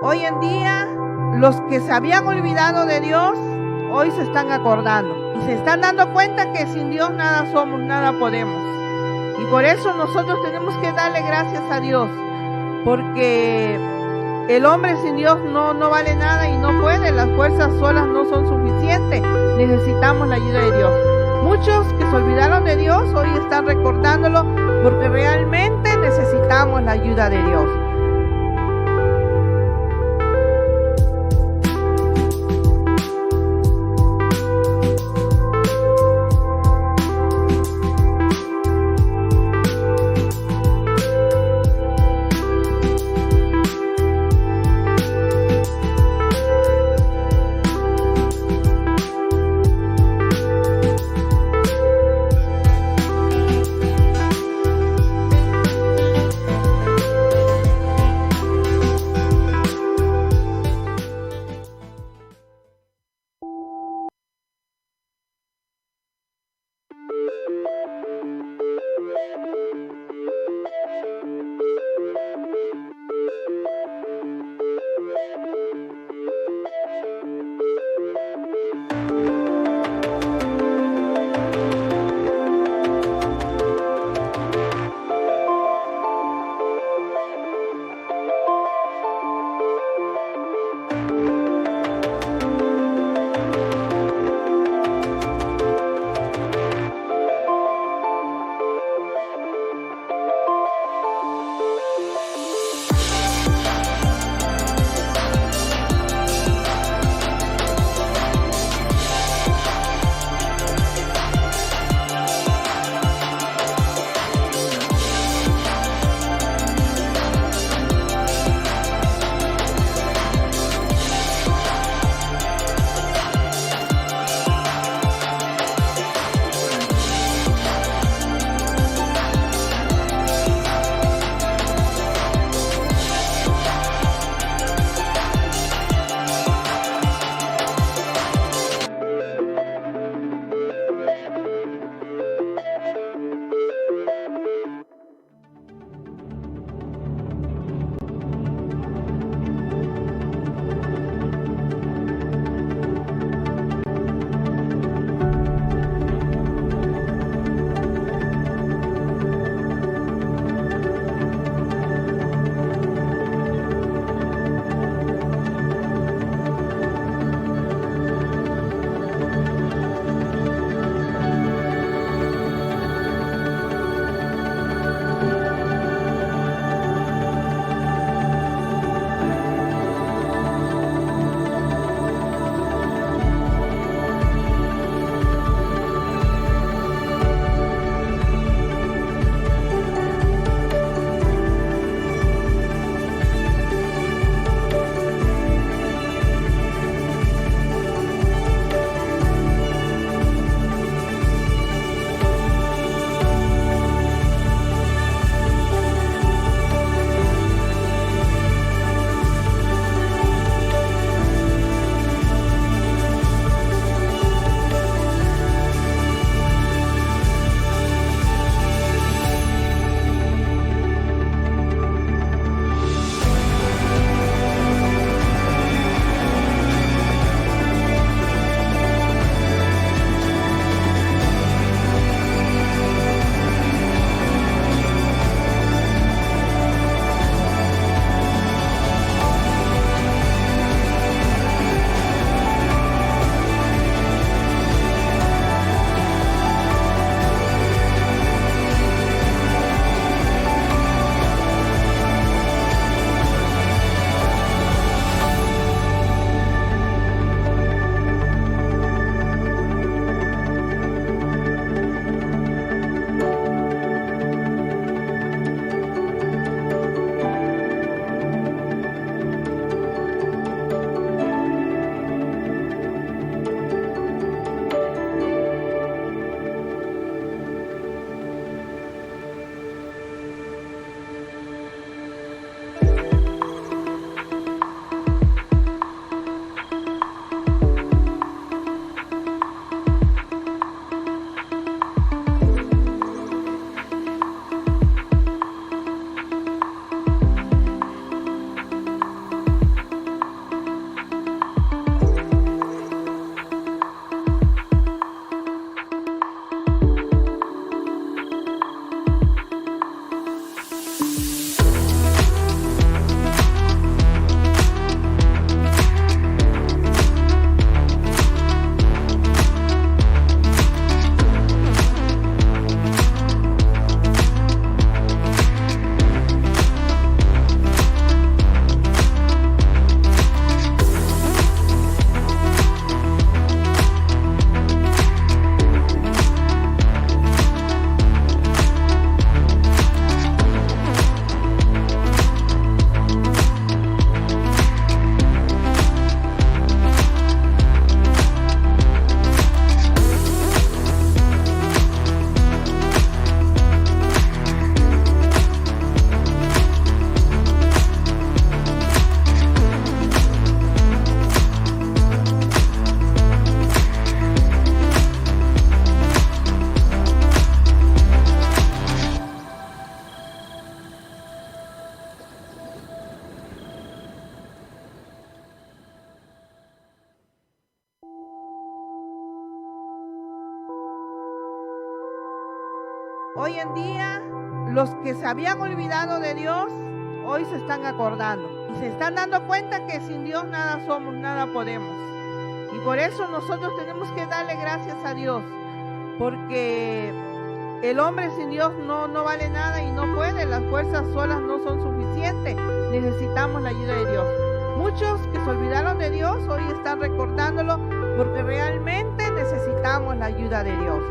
Hoy en día, los que se habían olvidado de Dios, hoy se están acordando y se están dando cuenta que sin Dios nada somos, nada podemos. Y por eso nosotros tenemos que darle gracias a Dios, porque el hombre sin Dios no vale nada y no puede, las fuerzas solas no son suficientes, necesitamos la ayuda de Dios. Muchos que se olvidaron de Dios hoy están recordándolo porque realmente necesitamos la ayuda de Dios. Hoy en día, los que se habían olvidado de Dios, hoy se están acordando y se están dando cuenta que sin Dios nada somos, nada podemos. Y por eso nosotros tenemos que darle gracias a Dios, porque el hombre sin Dios no vale nada y no puede, las fuerzas solas no son suficientes, necesitamos la ayuda de Dios. Muchos que se olvidaron de Dios hoy están recordándolo porque realmente necesitamos la ayuda de Dios.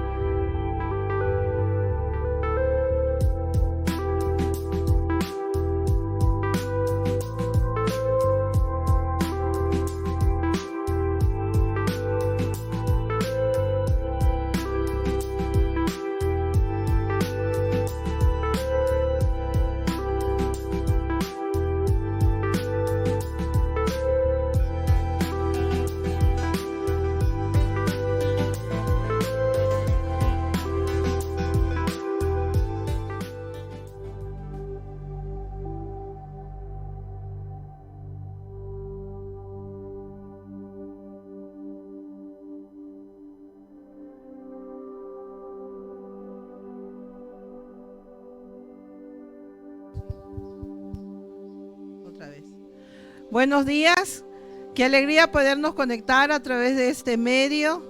Buenos días, qué alegría podernos conectar a través de este medio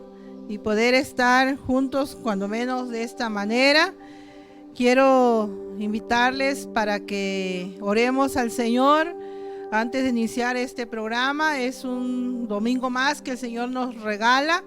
y poder estar juntos, cuando menos de esta manera. Quiero invitarles para que oremos al Señor antes de iniciar este programa. Es un domingo más que el Señor nos regala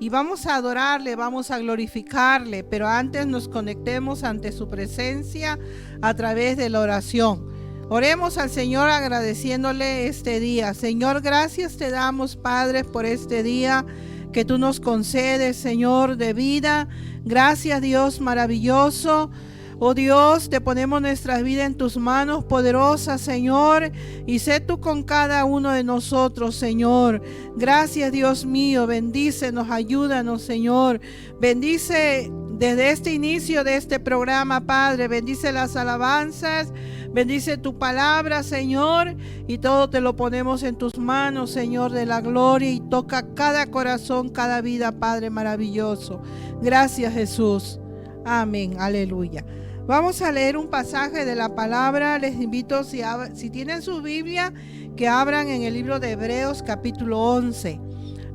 y vamos a adorarle, vamos a glorificarle, pero antes nos conectemos ante su presencia a través de la oración. Oremos al Señor agradeciéndole este día. Señor, gracias te damos, Padre, por este día que tú nos concedes, Señor, de vida. Gracias, Dios maravilloso. Oh Dios, te ponemos nuestras vidas en tus manos poderosas, Señor, y sé tú con cada uno de nosotros, Señor. Gracias, Dios mío, bendícenos, ayúdanos, Señor. Bendice desde este inicio de este programa, Padre, bendice las alabanzas, bendice tu palabra, Señor, y todo te lo ponemos en tus manos, Señor, de la gloria, y toca cada corazón, cada vida, Padre maravilloso. Gracias, Jesús. Amén, aleluya. Vamos a leer un pasaje de la palabra. Les invito, si tienen su Biblia, que abran en el libro de Hebreos capítulo 11.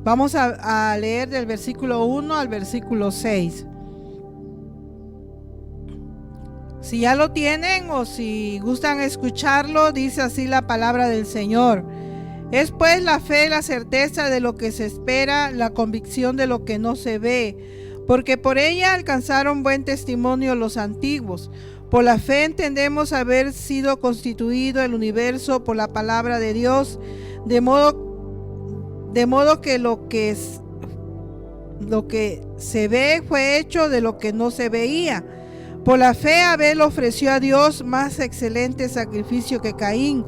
Vamos a leer del versículo 1 al versículo 6. Si ya lo tienen o si gustan escucharlo, dice así la palabra del Señor. Es pues la fe, la certeza de lo que se espera, la convicción de lo que no se ve. Porque por ella alcanzaron buen testimonio los antiguos. Por la fe entendemos haber sido constituido el universo por la palabra de Dios, de modo que lo que se ve fue hecho de lo que no se veía. Por la fe Abel ofreció a Dios más excelente sacrificio que Caín,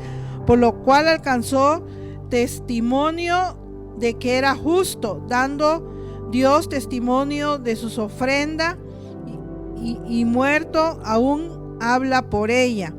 por lo cual alcanzó testimonio de que era justo, dando Dios testimonio de sus ofrendas, y muerto aún habla por ella.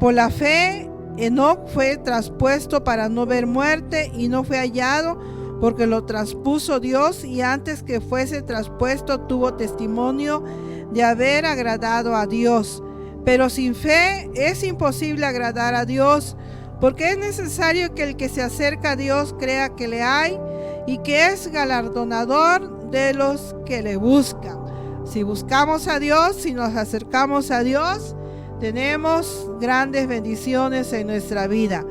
Por la fe Enoc fue traspuesto para no ver muerte y no fue hallado, porque lo traspuso Dios, y antes que fuese traspuesto tuvo testimonio de haber agradado a Dios. Pero sin fe es imposible agradar a Dios, porque es necesario que el que se acerca a Dios crea que le hay y que es galardonador de los que le buscan. Si buscamos a Dios, si nos acercamos a Dios, tenemos grandes bendiciones en nuestra vida.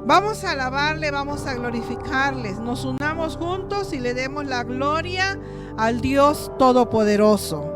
Vamos a alabarle, vamos a glorificarles. Nos unamos juntos y le demos la gloria al Dios Todopoderoso.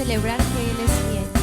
celebrar que Él es fiel.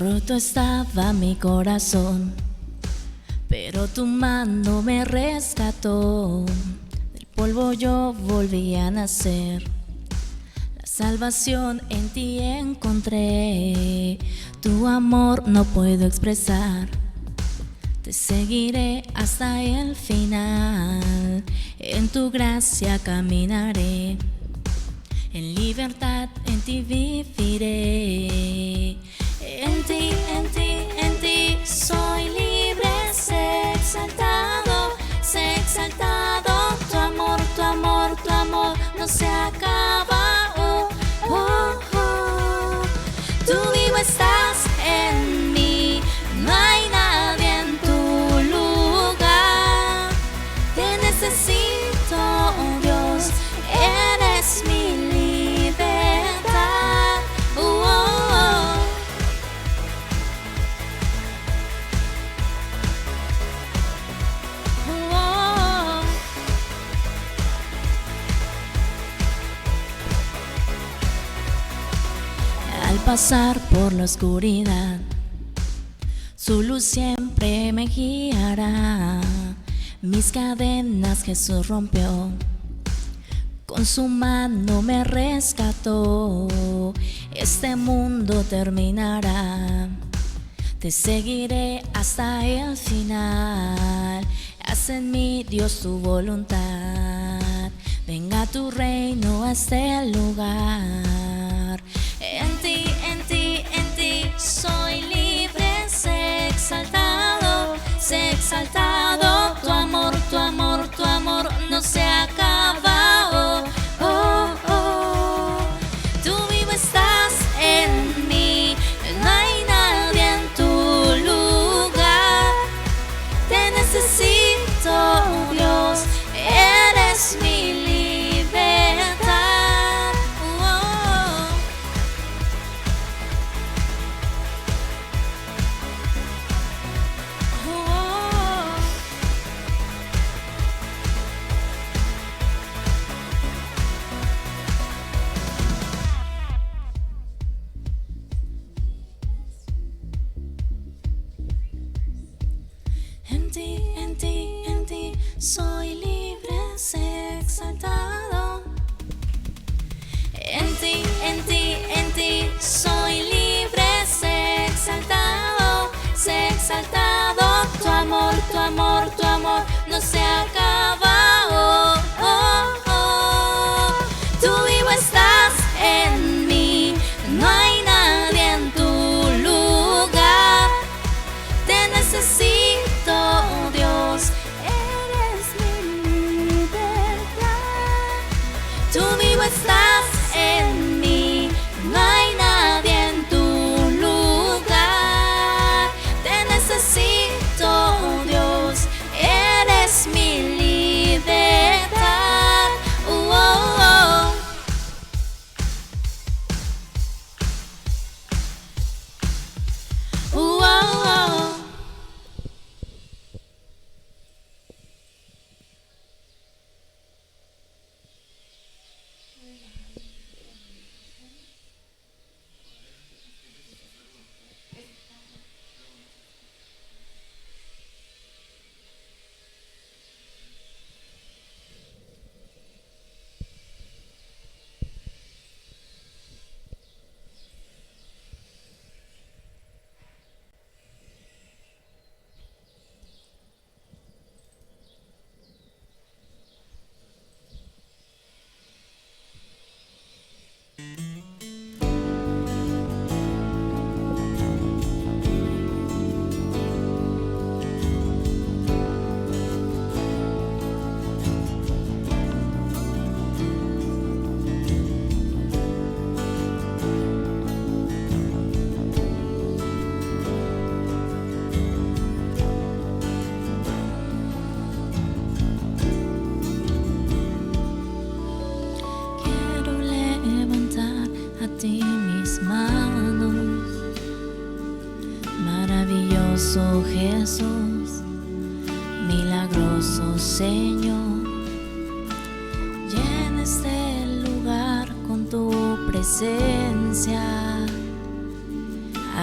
Roto estaba mi corazón, pero tu mano me rescató. Del polvo yo volví a nacer. La salvación en ti encontré. Tu amor no puedo expresar. Te seguiré hasta el final. En tu gracia caminaré. En libertad en ti viviré. En ti, en ti, en ti soy libre. Sé exaltado, sé exaltado. Tu amor, tu amor, tu amor no se acaba. Oh, oh, oh. Tú vivo estás en mí. No hay nadie en tu lugar. Te necesito, oh Dios. Eres mi libertad. Oh, oh, oh. Oh, oh. Al pasar por la oscuridad, su luz siempre me guiará. Mis cadenas Jesús rompió. Con su mano me rescató. Este mundo terminará. Te seguiré hasta el final. Haz en mí, Dios, tu voluntad. Venga tu reino a este lugar. En ti, en ti, en ti soy libre. Sé exaltado, sé exaltado. Tu amor, tu amor, tu amor no se acaba. Oh, oh, oh. Tú vivo estás en mí. No hay nadie en tu lugar. Te necesito, oh Dios. Eres mi libertad. Oh, oh. Oh, oh. En ti, en ti, en ti soy libre, sé exaltado. En ti, en ti, en ti soy libre, sé exaltado, sé exaltado. Tu amor, tu amor, tu amor no se acaba. Oh, oh, oh. Tú vivo estás en mí. No hay nadie en tu lugar. Te necesito, oh Dios. Eres mi libertad. Tú vivo estás en mí. No hay nadie en tu lugar. Te necesito, oh Dios. Eres mi libertad. Oh, oh, oh. Oh, oh, oh. Quiero levantar a ti mis manos. Maravilloso Jesús, milagroso Señor, llena este lugar con tu presencia.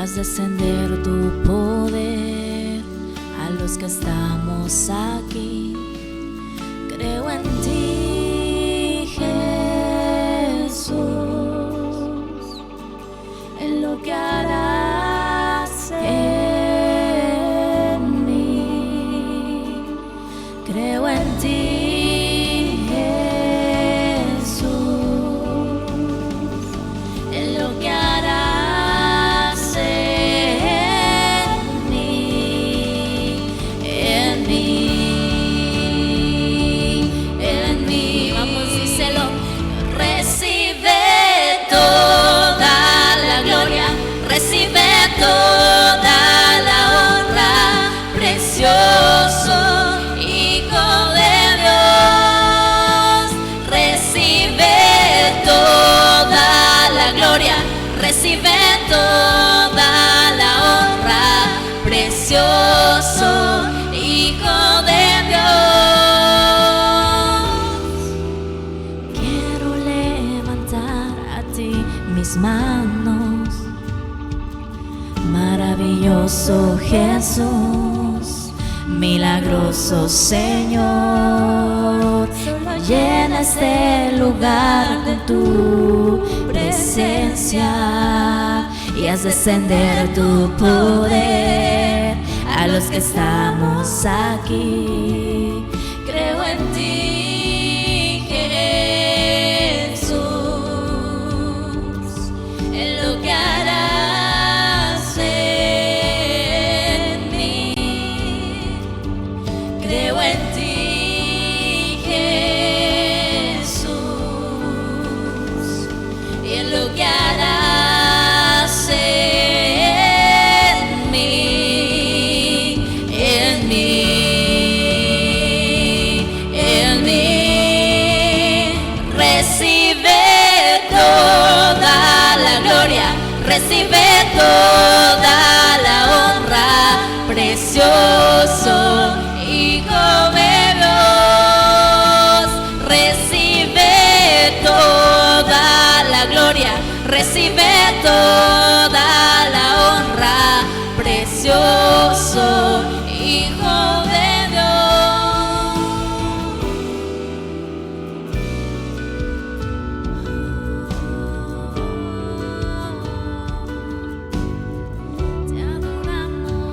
haz descender tu poder a los que estamos aquí. Creo en ti, Jesús, en lo que harás en mí. Creo en ti, Jesús, en lo que harás en mí, en mí, en mí. Vamos, díselo. Recibe toda la gloria, recibe toda la honra, precioso Hijo de Dios. Recibe toda la gloria, recibe toda la honra, precioso Hijo de Dios. Quiero levantar a ti mis manos, maravilloso Jesús, milagroso Señor. Llena este lugar con tu presencia y haz descender tu poder a los que estamos aquí. Creo en ti, Jesús, en lo que harás en mí. Creo en ti, Jesús, y en lo que harás en mí, en mí, en mí. Recibe toda la gloria, recibe toda la honra, precioso Hijo de Dios. Recibe toda la gloria, recibe toda la honra, precioso Hijo de Dios. Te adoramos.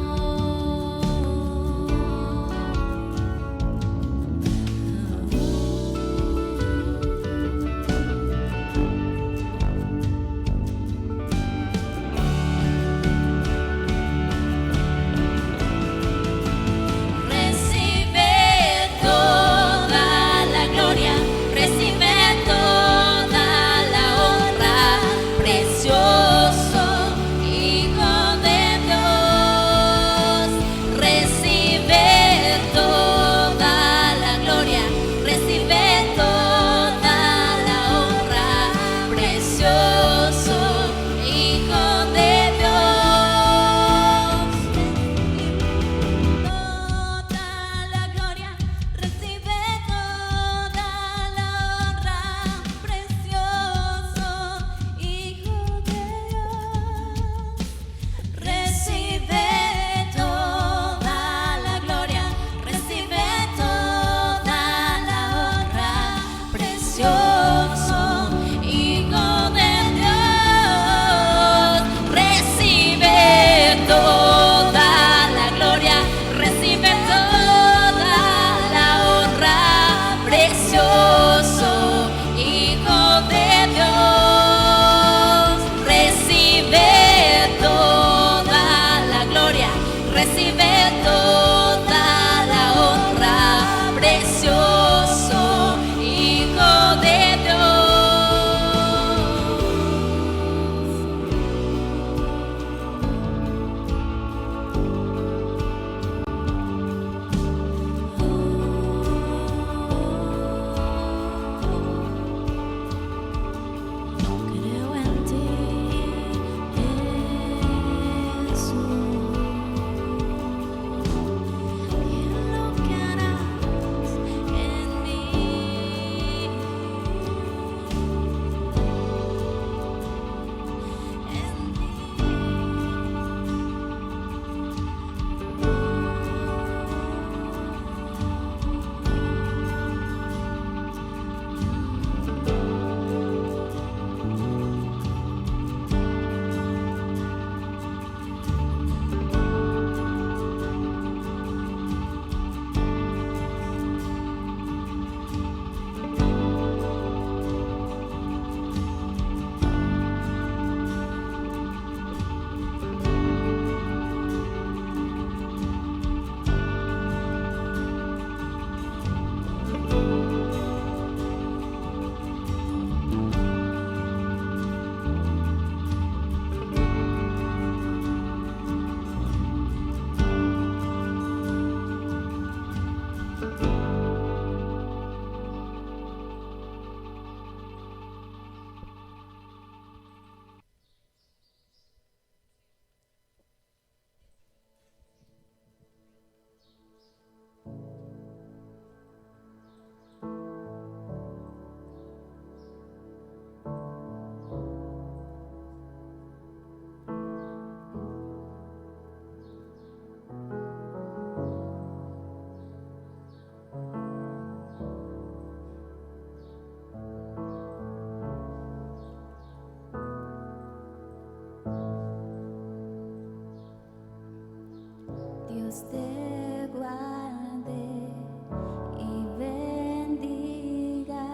Dios te guarde y bendiga,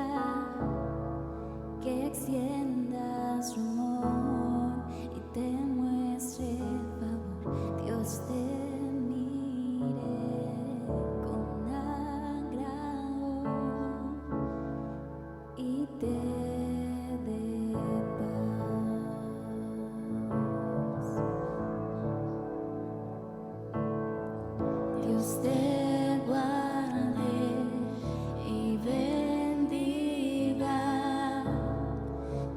que extienda su amor y te muestre favor. Dios te mire con agrado y te dé paz. Dios te guarde y bendiga,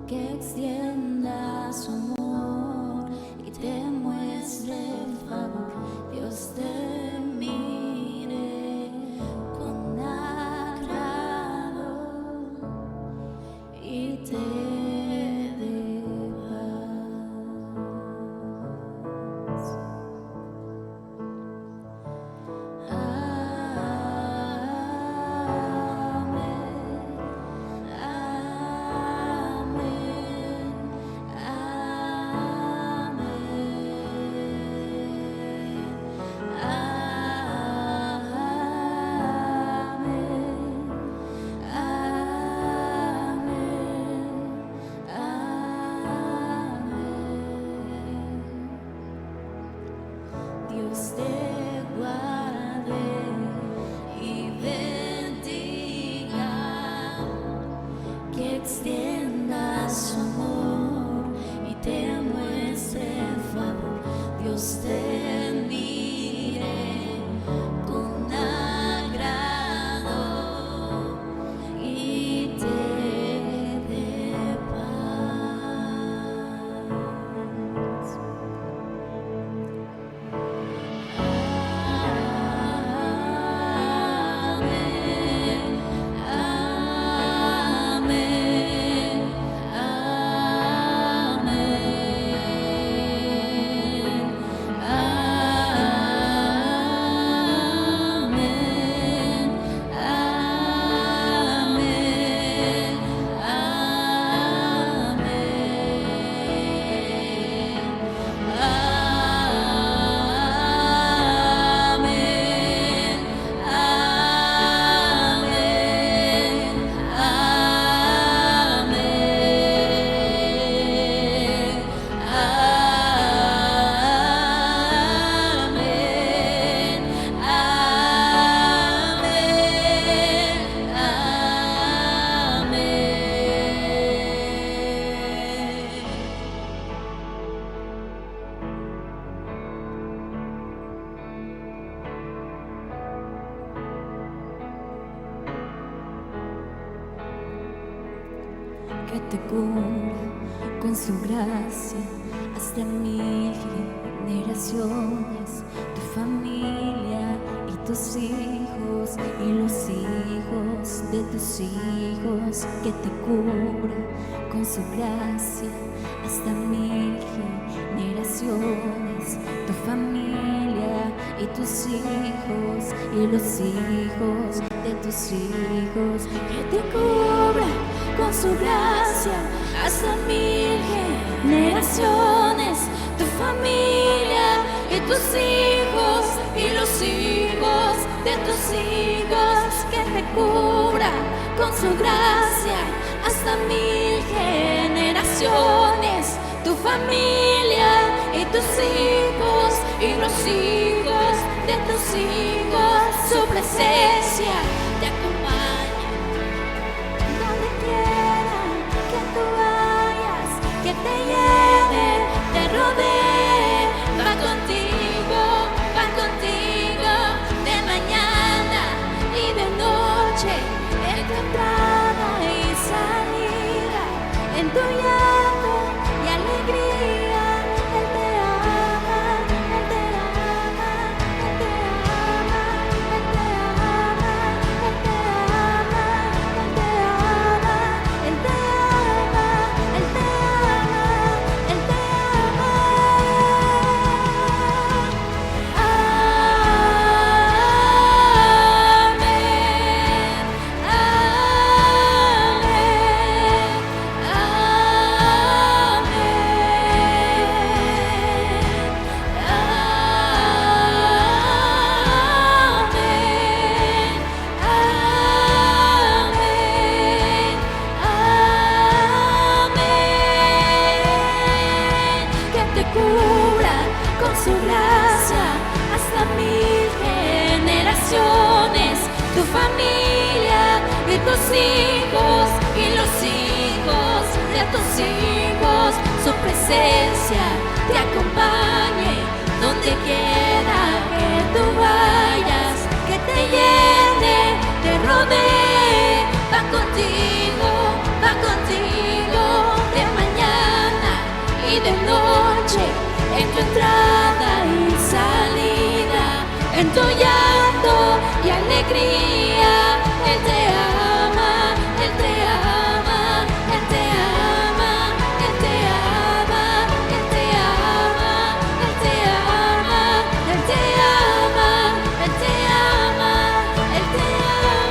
que extienda su amor y te muestre favor. Dios te mire con agrado y te dé paz. Dios te guarde y bendiga, que extienda su amor y te muestre favor. Dios te mire con agrado y te dé paz. Que te cubra con su gracia hasta 1000 generaciones, tu familia y tus hijos y los hijos de tus hijos. Que te cubra con su gracia hasta 1000 generaciones, tu familia y tus hijos y los hijos de tus hijos. Que te cubra con su gracia hasta 1000 generaciones, tu familia y tus hijos y los hijos de tus hijos. Que te cubra con su gracia hasta 1000 generaciones, tu familia y tus hijos y los hijos de tus hijos. Su presencia te acompaña donde quiera que tú vayas, que te lleve, te rodee, va contigo, de mañana y de noche, en tu entrada y salida, en tu llanto y alegría. Él te ama, Él te ama, Él te ama, Él te ama, Él te ama, Él te ama, Él te ama, Él te ama, Él te ama. hasta 1000 generaciones, tu familia y tus hijos y los hijos de tus hijos, su presencia te acompañe donde quiera que tú vayas, que te llene, te rodee, va contigo de mañana y de noche, en tu entrada y salida, en tu llanto y alegría. Él te ama, Él te ama, Él te ama, Él te ama, Él te ama, Él te ama, Él te ama, Él te ama, Él te ama.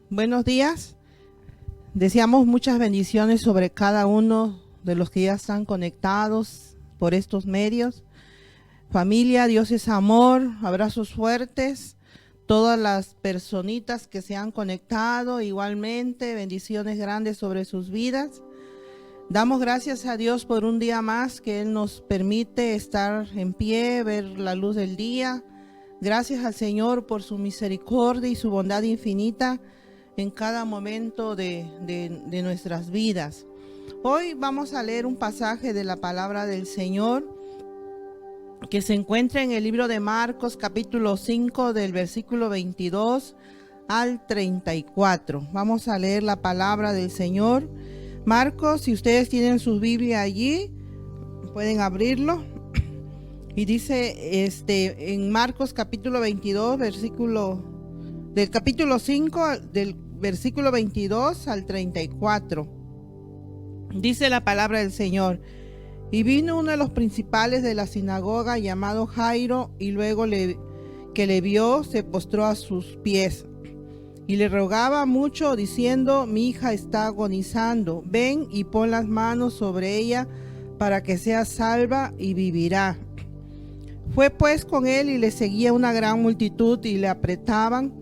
Buenos días. Deseamos muchas bendiciones sobre cada uno de los que ya están conectados por estos medios. Familia, Dios es amor, abrazos fuertes. Todas las personitas que se han conectado, igualmente, bendiciones grandes sobre sus vidas. Damos gracias a Dios por un día más que Él nos permite estar en pie, ver la luz del día. Gracias al Señor por su misericordia y su bondad infinita en cada momento de nuestras vidas. Hoy vamos a leer un pasaje de la palabra del Señor que se encuentra en el libro de Marcos, capítulo 5, del versículo 22 al 34. Vamos a leer la palabra del Señor. Marcos, si ustedes tienen su Biblia allí, pueden abrirlo. Y dice en Marcos capítulo 22, del capítulo 5, del versículo 22 al 34. Dice la palabra del Señor: y vino uno de los principales de la sinagoga llamado Jairo, y luego que le vio, se postró a sus pies y le rogaba mucho, diciendo: mi hija está agonizando, ven y pon las manos sobre ella para que sea salva y vivirá. Fue pues con él y le seguía una gran multitud y le apretaban.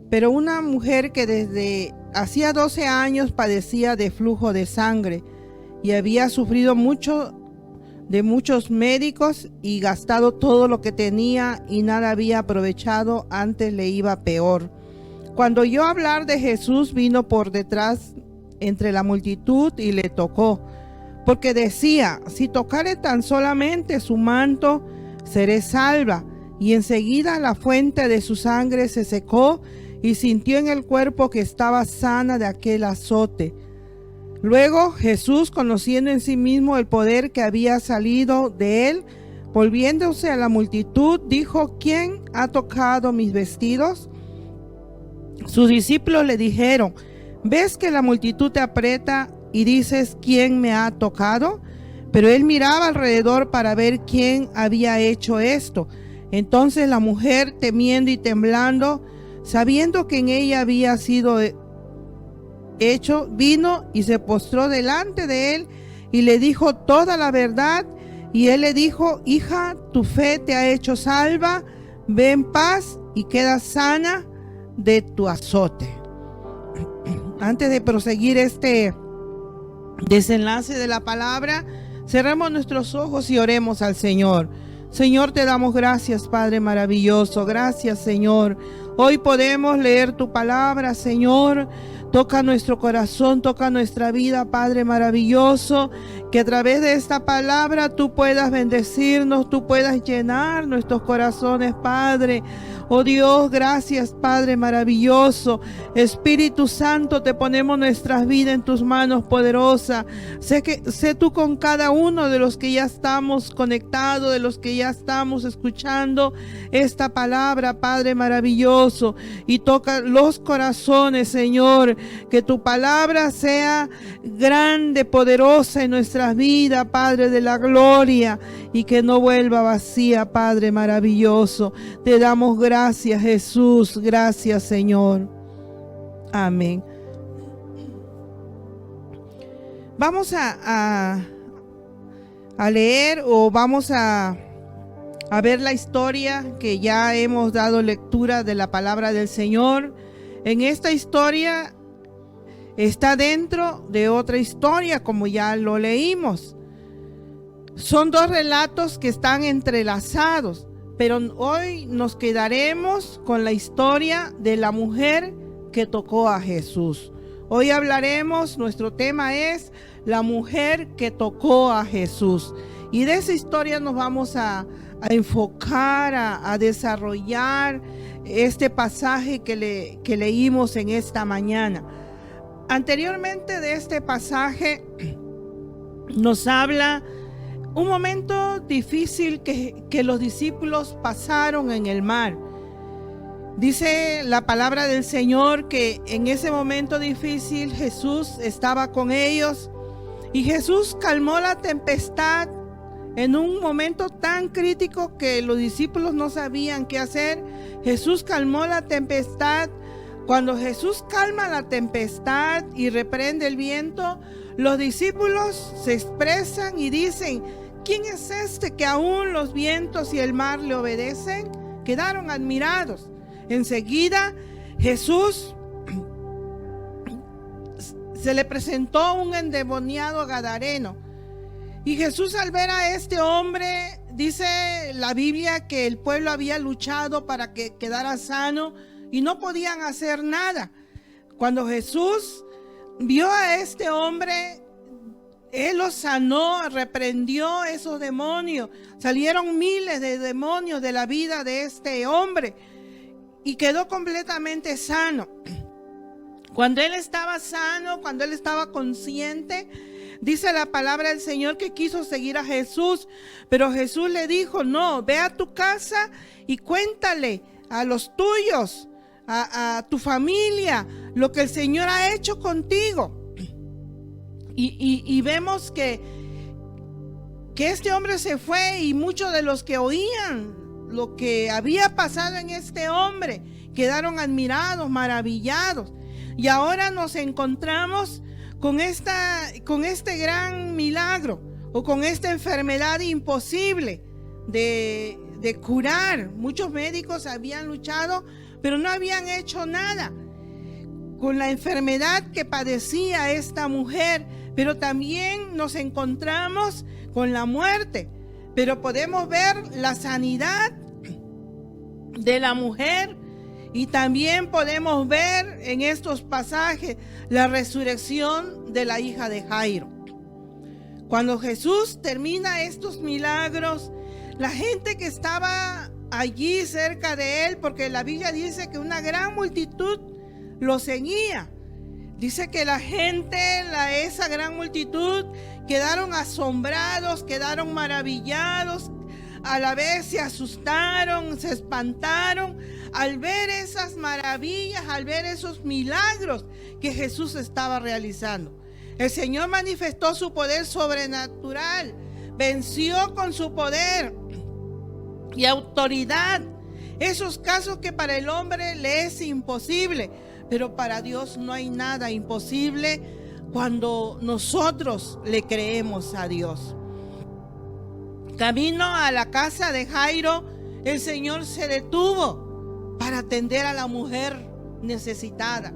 Pero una mujer que desde hacía 12 años padecía de flujo de sangre y había sufrido mucho de muchos médicos y gastado todo lo que tenía y nada había aprovechado, antes le iba peor. Cuando oyó hablar de Jesús, vino por detrás entre la multitud y le tocó, porque decía: si tocare tan solamente su manto, seré salva. Y enseguida la fuente de su sangre se secó y sintió en el cuerpo que estaba sana de aquel azote. Luego Jesús, conociendo en sí mismo el poder que había salido de él, volviéndose a la multitud, dijo: ¿quién ha tocado mis vestidos? Sus discípulos le dijeron: ¿ves que la multitud te aprieta y dices: ¿quién me ha tocado? Pero él miraba alrededor para ver quién había hecho esto. Entonces la mujer, temiendo y temblando, sabiendo que en ella había sido hecho, vino y se postró delante de él y le dijo toda la verdad. Y él le dijo: hija, tu fe te ha hecho salva, ve en paz y queda sana de tu azote. Antes de proseguir este desenlace de la palabra, cerremos nuestros ojos y oremos al Señor. Señor, te damos gracias, Padre maravilloso. Gracias, Señor. Hoy podemos leer tu palabra, Señor. Toca nuestro corazón, toca nuestra vida, Padre maravilloso. Que a través de esta palabra tú puedas bendecirnos, tú puedas llenar nuestros corazones, Padre. Oh Dios, gracias, Padre maravilloso. Espíritu Santo, te ponemos nuestras vidas en tus manos poderosas. Sé tú con cada uno de los que ya estamos conectados, de los que ya estamos escuchando esta palabra, Padre maravilloso. Y toca los corazones, Señor. Que tu palabra sea grande, poderosa en nuestras vidas, Padre de la gloria. Y que no vuelva vacía, Padre maravilloso. Te damos gracias, Jesús. Gracias, Señor. Amén. Vamos a leer, o vamos a ver la historia que ya hemos dado lectura de la palabra del Señor. En esta historia está dentro de otra historia, como ya lo leímos. Son dos relatos que están entrelazados, pero hoy nos quedaremos con la historia de la mujer que tocó a Jesús. Hoy hablaremos, nuestro tema es la mujer que tocó a Jesús. Y de esa historia nos vamos a enfocar, a desarrollar este pasaje que leímos en esta mañana. Anteriormente de este pasaje nos habla un momento difícil que los discípulos pasaron en el mar. Dice la palabra del Señor que en ese momento difícil Jesús estaba con ellos y Jesús calmó la tempestad en un momento tan crítico que los discípulos no sabían qué hacer. Jesús calmó la tempestad. Cuando Jesús calma la tempestad y reprende el viento, los discípulos se expresan y dicen: ¿quién es este que aún los vientos y el mar le obedecen? Quedaron admirados. Enseguida Jesús se le presentó un endemoniado gadareno. Y Jesús, al ver a este hombre, dice la Biblia que el pueblo había luchado para que quedara sano y no podían hacer nada. Cuando Jesús vio a este hombre, él lo sanó, reprendió esos demonios. Salieron miles de demonios de la vida de este hombre y quedó completamente sano. Cuando él estaba sano, cuando él estaba consciente, dice la palabra del Señor que quiso seguir a Jesús, pero Jesús le dijo: no, ve a tu casa y cuéntale a los tuyos, a tu familia, lo que el Señor ha hecho contigo. Y vemos que este hombre se fue, y muchos de los que oían lo que había pasado en este hombre quedaron admirados, maravillados. Y ahora nos encontramos con este gran milagro, o con esta enfermedad imposible de curar. Muchos médicos habían luchado, pero no habían hecho nada con la enfermedad que padecía esta mujer. pero también nos encontramos con la muerte. Pero podemos ver la sanidad de la mujer y también podemos ver en estos pasajes la resurrección de la hija de Jairo. Cuando Jesús termina estos milagros, la gente que estaba allí cerca de él, porque la Biblia dice que una gran multitud lo seguía. Dice que la gente, esa gran multitud, quedaron asombrados, quedaron maravillados, a la vez se asustaron, se espantaron al ver esas maravillas, al ver esos milagros que Jesús estaba realizando. El Señor manifestó su poder sobrenatural, venció con su poder y autoridad esos casos que para el hombre le es imposible, pero para Dios no hay nada imposible cuando nosotros le creemos a Dios. Camino a la casa de Jairo, el Señor se detuvo para atender a la mujer necesitada.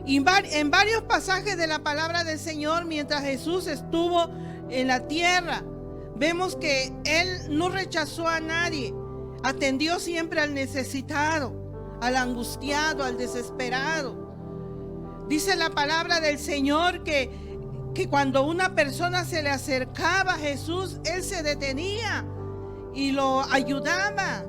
Y en varios pasajes de la palabra del Señor, mientras Jesús estuvo en la tierra, vemos que Él no rechazó a nadie, atendió siempre al necesitado, al angustiado, al desesperado. Dice la palabra del Señor que cuando una persona se le acercaba a Jesús, Él se detenía y lo ayudaba,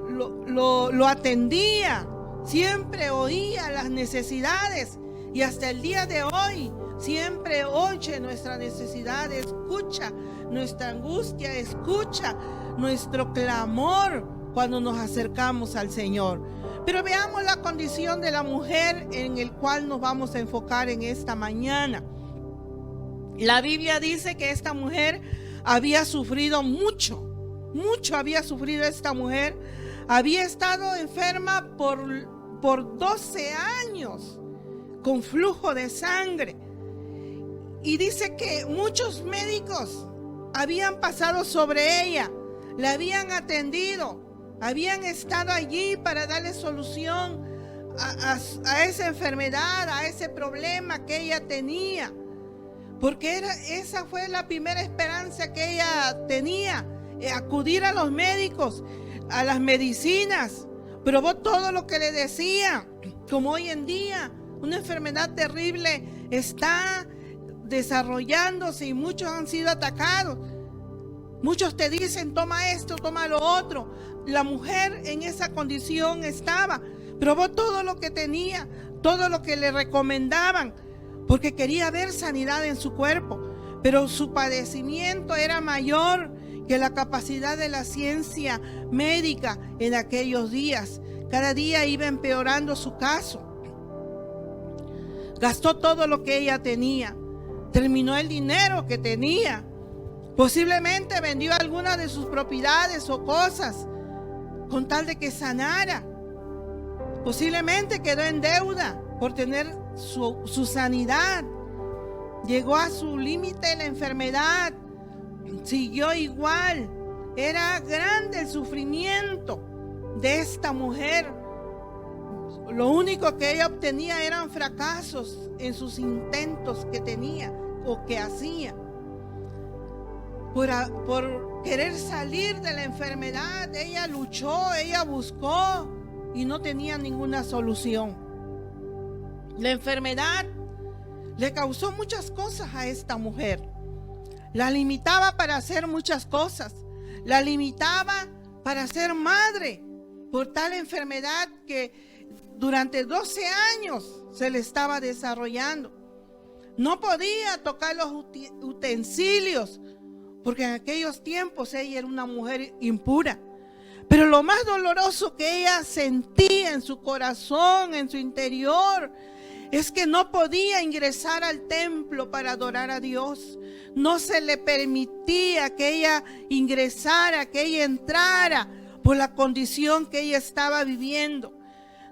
lo atendía, siempre oía las necesidades y hasta el día de hoy siempre oye nuestra necesidad, escucha nuestra angustia, escucha nuestro clamor cuando nos acercamos al Señor. Pero veamos la condición de la mujer en el cual nos vamos a enfocar en esta mañana. La Biblia dice que esta mujer había sufrido mucho había sufrido esta mujer. Había estado enferma por 12 años con flujo de sangre. Y dice que muchos médicos habían pasado sobre ella, la habían atendido, habían estado allí para darle solución a esa enfermedad, a ese problema que ella tenía. Porque esa fue la primera esperanza que ella tenía, acudir a los médicos, a las medicinas. Probó todo lo que le decían. Como hoy en día una enfermedad terrible está desarrollándose y muchos han sido atacados. Muchos te dicen, toma esto, toma lo otro. La mujer en esa condición estaba. Probó todo lo que tenía, todo lo que le recomendaban, porque quería ver sanidad en su cuerpo. Pero su padecimiento era mayor que la capacidad de la ciencia médica en aquellos días. Cada día iba empeorando su caso. Gastó todo lo que ella tenía. Terminó el dinero que tenía. Posiblemente vendió algunas de sus propiedades o cosas con tal de que sanara. Posiblemente quedó en deuda por tener su sanidad. Llegó a su límite la enfermedad. Siguió igual. Era grande el sufrimiento de esta mujer. Lo único que ella obtenía eran fracasos en sus intentos que tenía o que hacía. Por querer salir de la enfermedad, ella luchó, ella buscó y no tenía ninguna solución. La enfermedad le causó muchas cosas a esta mujer. La limitaba para hacer muchas cosas. La limitaba para ser madre por tal enfermedad que durante 12 años se le estaba desarrollando. No podía tocar los utensilios porque en aquellos tiempos ella era una mujer impura. Pero lo más doloroso que ella sentía en su corazón, en su interior, es que no podía ingresar al templo para adorar a Dios. No se le permitía que ella ingresara, que ella entrara por la condición que ella estaba viviendo.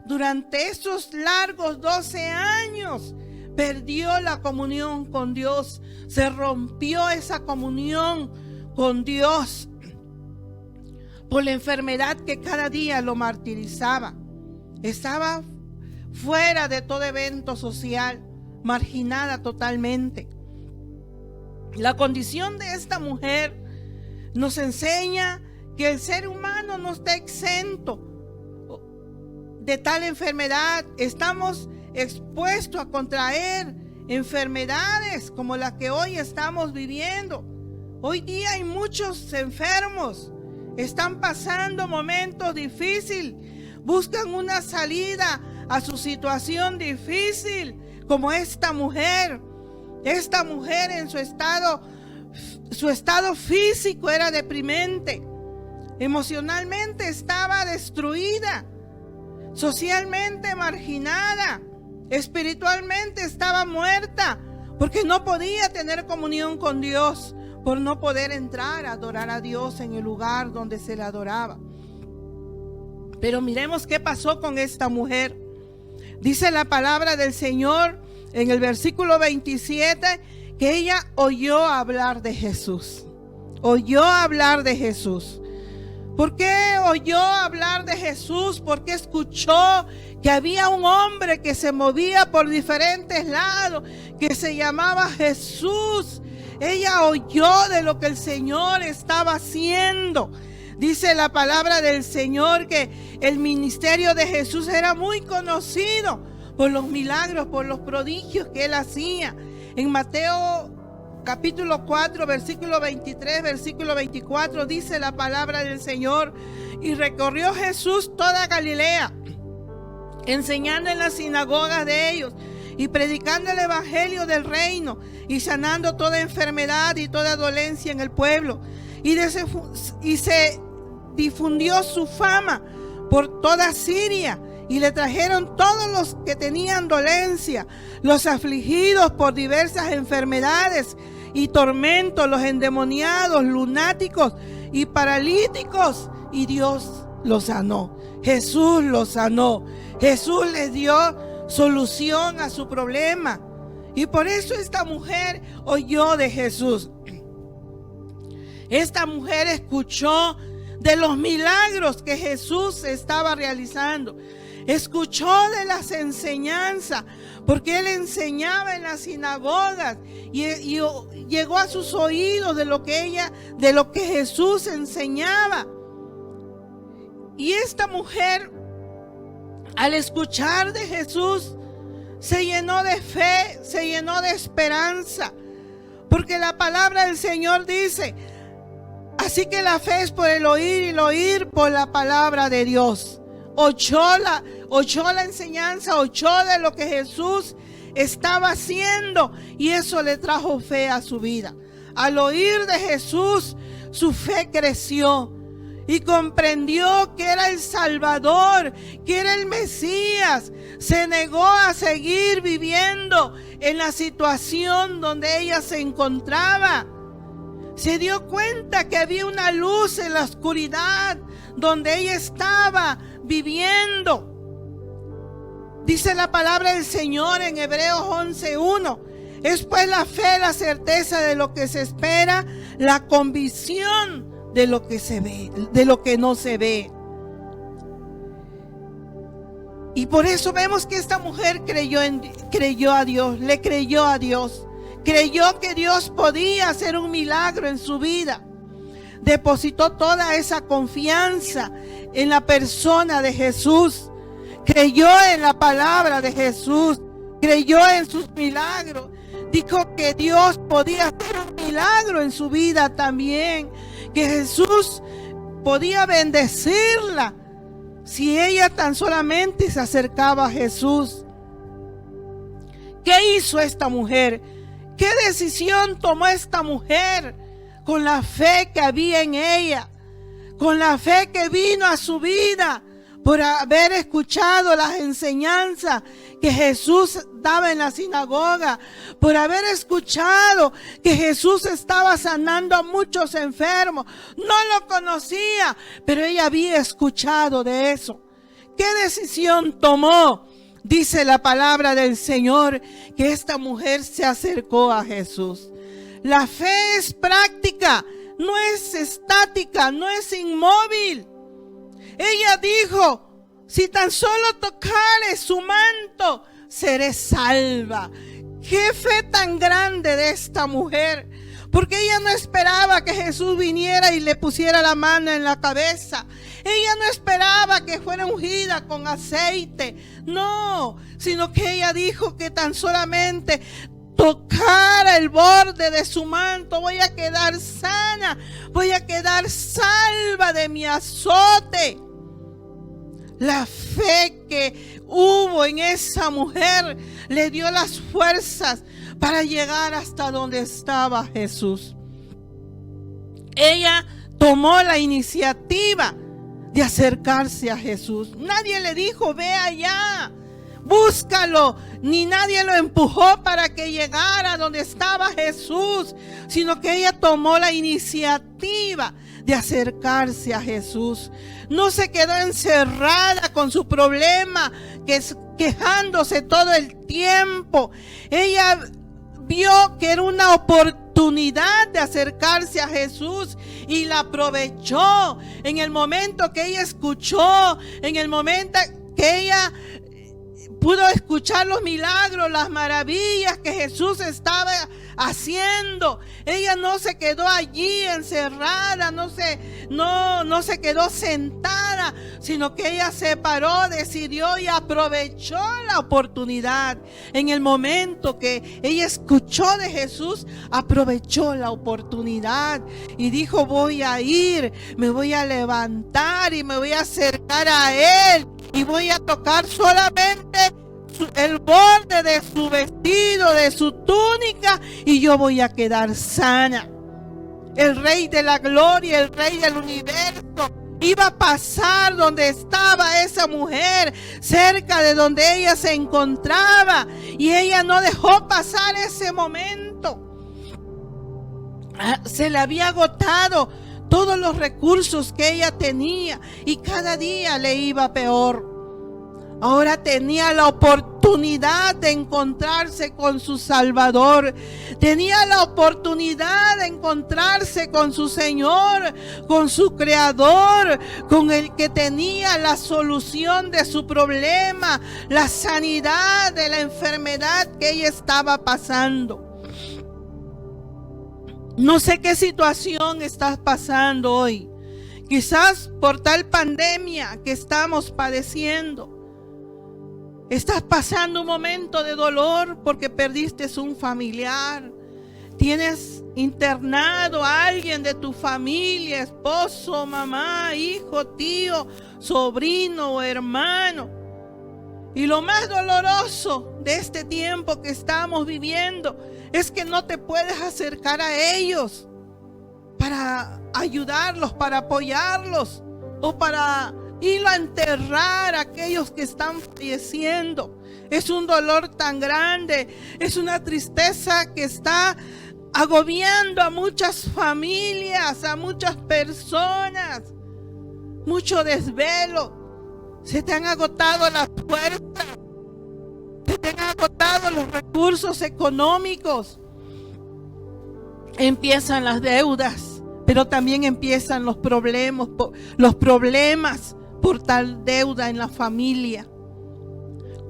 Durante esos largos 12 años perdió la comunión con Dios. Se rompió esa comunión con Dios por la enfermedad que cada día lo martirizaba. Estaba fuera de todo evento social, marginada totalmente. La condición de esta mujer nos enseña que el ser humano no está exento de tal enfermedad. Estamos expuestos a contraer enfermedades como la que hoy estamos viviendo. Hoy día hay muchos enfermos, están pasando momentos difíciles, buscan una salida a su situación difícil, como esta mujer. Esta mujer en su estado físico era deprimente, emocionalmente estaba destruida, socialmente marginada, espiritualmente estaba muerta, porque no podía tener comunión con Dios, por no poder entrar a adorar a Dios en el lugar donde se le adoraba. Pero miremos qué pasó con esta mujer. Dice la palabra del Señor en el versículo 27 que ella oyó hablar de Jesús. Oyó hablar de Jesús. ¿Por qué oyó hablar de Jesús? Porque escuchó que había un hombre que se movía por diferentes lados, que se llamaba Jesús. Ella oyó de lo que el Señor estaba haciendo. Dice la palabra del Señor que el ministerio de Jesús era muy conocido por los milagros, por los prodigios que él hacía. En Mateo capítulo 4, versículo 23, versículo 24, dice la palabra del Señor: y recorrió Jesús toda Galilea, enseñando en las sinagogas de ellos y predicando el evangelio del reino y sanando toda enfermedad y toda dolencia en el pueblo. Y se difundió su fama por toda Siria, y le trajeron todos los que tenían dolencia, los afligidos por diversas enfermedades y tormentos, los endemoniados, lunáticos y paralíticos, y Dios los sanó. Jesús los sanó. Jesús les dio solución a su problema. Y por eso esta mujer oyó de Jesús. Esta mujer escuchó de los milagros que Jesús estaba realizando. Escuchó de las enseñanzas, porque él enseñaba en las sinagogas y llegó a sus oídos de lo que Jesús enseñaba. Y esta mujer, al escuchar de Jesús, se llenó de fe, se llenó de esperanza, porque la palabra del Señor dice: así que la fe es por el oír y el oír por la palabra de Dios. Oyó la enseñanza, oyó de lo que Jesús estaba haciendo, y eso le trajo fe a su vida. Al oír de Jesús, su fe creció y comprendió que era el Salvador, que era el Mesías. Se negó a seguir viviendo en la situación donde ella se encontraba. Se dio cuenta que había una luz en la oscuridad donde ella estaba viviendo. Dice la palabra del Señor en Hebreos 11:1: es pues la fe, la certeza de lo que se espera, la convicción de lo que se ve, de lo que no se ve. Y por eso vemos que esta mujer creyó a Dios, le creyó a Dios. Creyó que Dios podía hacer un milagro en su vida. Depositó toda esa confianza en la persona de Jesús. Creyó en la palabra de Jesús. Creyó en sus milagros. Dijo que Dios podía hacer un milagro en su vida también. Que Jesús podía bendecirla si ella tan solamente se acercaba a Jesús. ¿Qué hizo esta mujer? ¿Qué decisión tomó esta mujer? Con la fe que había en ella, con la fe que vino a su vida por haber escuchado las enseñanzas que Jesús daba en la sinagoga, por haber escuchado que Jesús estaba sanando a muchos enfermos. No lo conocía, pero ella había escuchado de eso. ¿Qué decisión tomó? Dice la palabra del Señor que esta mujer se acercó a Jesús. La fe es práctica, no es estática, no es inmóvil. Ella dijo: si tan solo tocare su manto, seré salva. Qué fe tan grande de esta mujer, porque ella no esperaba que Jesús viniera y le pusiera la mano en la cabeza. Ella no esperaba que fuera ungida con aceite, no, sino que ella dijo que tan solamente tocara el borde de su manto, voy a quedar sana, voy a quedar salva de mi azote. La fe que hubo en esa mujer le dio las fuerzas para llegar hasta donde estaba Jesús. Ella tomó la iniciativa de acercarse a Jesús. Nadie le dijo, ve allá, búscalo, ni nadie lo empujó para que llegara donde estaba Jesús, sino que ella tomó la iniciativa de acercarse a Jesús. No se quedó encerrada con su problema, quejándose todo el tiempo. Ella vio que era una oportunidad de acercarse a Jesús y la aprovechó. En el momento que ella escuchó, en el momento que ella pudo escuchar los milagros, las maravillas que Jesús estaba haciendo, ella no se quedó allí encerrada, no se quedó sentada, sino que ella se paró, decidió y aprovechó la oportunidad. En el momento que ella escuchó de Jesús, aprovechó la oportunidad y dijo, voy a ir, me voy a levantar y me voy a acercar a Él y voy a tocar solamente el borde de su vestido, de su túnica, y yo voy a quedar sana. El Rey de la Gloria, el Rey del universo, iba a pasar donde estaba esa mujer, cerca de donde ella se encontraba, y ella no dejó pasar ese momento. Se le había agotado todos los recursos que ella tenía y cada día le iba peor. Ahora tenía la oportunidad de encontrarse con su Salvador. Tenía la oportunidad de encontrarse con su Señor, con su Creador, con el que tenía la solución de su problema, la sanidad de la enfermedad que ella estaba pasando. No sé qué situación estás pasando hoy. Quizás por tal pandemia que estamos padeciendo. Estás pasando un momento de dolor porque perdiste un familiar. Tienes internado a alguien de tu familia, esposo, mamá, hijo, tío, sobrino o hermano. Y lo más doloroso de este tiempo que estamos viviendo es que no te puedes acercar a ellos para ayudarlos, para apoyarlos o para ir a enterrar a aquellos que están falleciendo. Es un dolor tan grande, es una tristeza que está agobiando a muchas familias, a muchas personas. Mucho desvelo. Se te han agotado las fuerzas, se te han agotado los recursos económicos. Empiezan las deudas, pero también empiezan los problemas por tal deuda en la familia.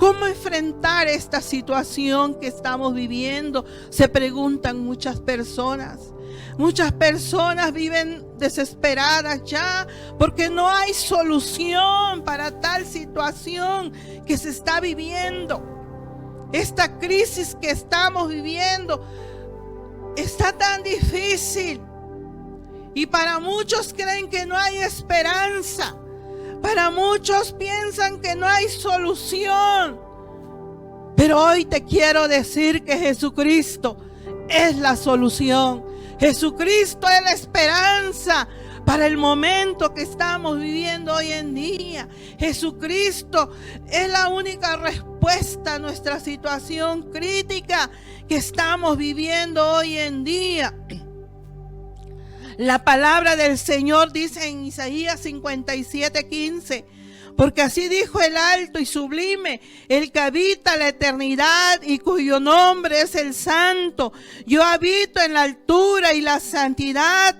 ¿Cómo enfrentar esta situación que estamos viviendo? Se preguntan muchas personas. Muchas personas viven desesperadas ya porque no hay solución para tal situación que se está viviendo. Esta crisis que estamos viviendo está tan difícil y para muchos creen que no hay esperanza. Para muchos piensan que no hay solución. Pero hoy te quiero decir que Jesucristo es la solución. Jesucristo es la esperanza para el momento que estamos viviendo hoy en día. Jesucristo es la única respuesta a nuestra situación crítica que estamos viviendo hoy en día. La palabra del Señor dice en Isaías 57:15: Porque así dijo el alto y sublime, el que habita la eternidad y cuyo nombre es el Santo. Yo habito en la altura y la santidad,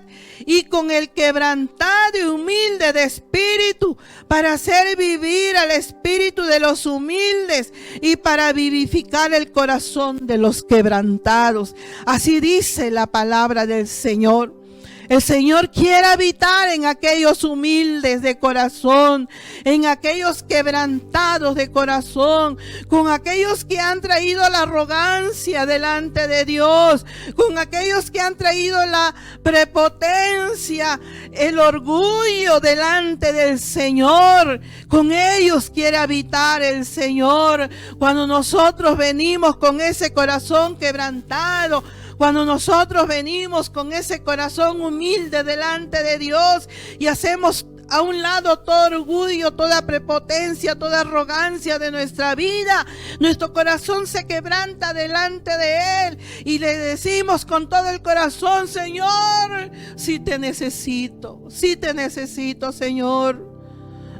y con el quebrantado y humilde de espíritu, para hacer vivir al espíritu de los humildes y para vivificar el corazón de los quebrantados. Así dice la palabra del Señor. El Señor quiere habitar en aquellos humildes de corazón, en aquellos quebrantados de corazón, con aquellos que han traído la arrogancia delante de Dios, con aquellos que han traído la prepotencia, el orgullo delante del Señor. Con ellos quiere habitar el Señor. Cuando nosotros venimos con ese corazón quebrantado, cuando nosotros venimos con ese corazón humilde delante de Dios y hacemos a un lado todo orgullo, toda prepotencia, toda arrogancia de nuestra vida, nuestro corazón se quebranta delante de Él y le decimos con todo el corazón: Señor, sí te necesito, Señor.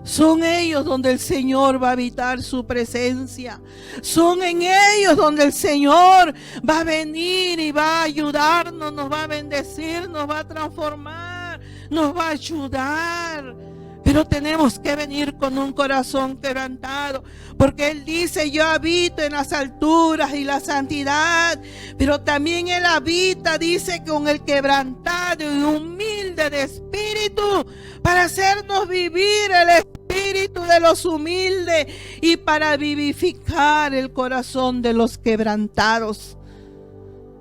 Son ellos donde el Señor va a habitar su presencia. Son en ellos donde el Señor va a venir y va a ayudarnos, nos va a bendecir, nos va a transformar, nos va a ayudar. Pero tenemos que venir con un corazón quebrantado, porque Él dice: yo habito en las alturas y la santidad. Pero también Él habita, dice, con el quebrantado y humilde de espíritu, para hacernos vivir el espíritu de los humildes y para vivificar el corazón de los quebrantados.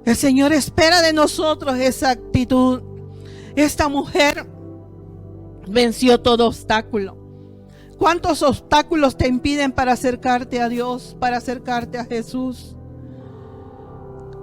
El Señor espera de nosotros esa actitud. Esta mujer venció todo obstáculo. ¿Cuántos obstáculos te impiden para acercarte a Dios, para acercarte a Jesús?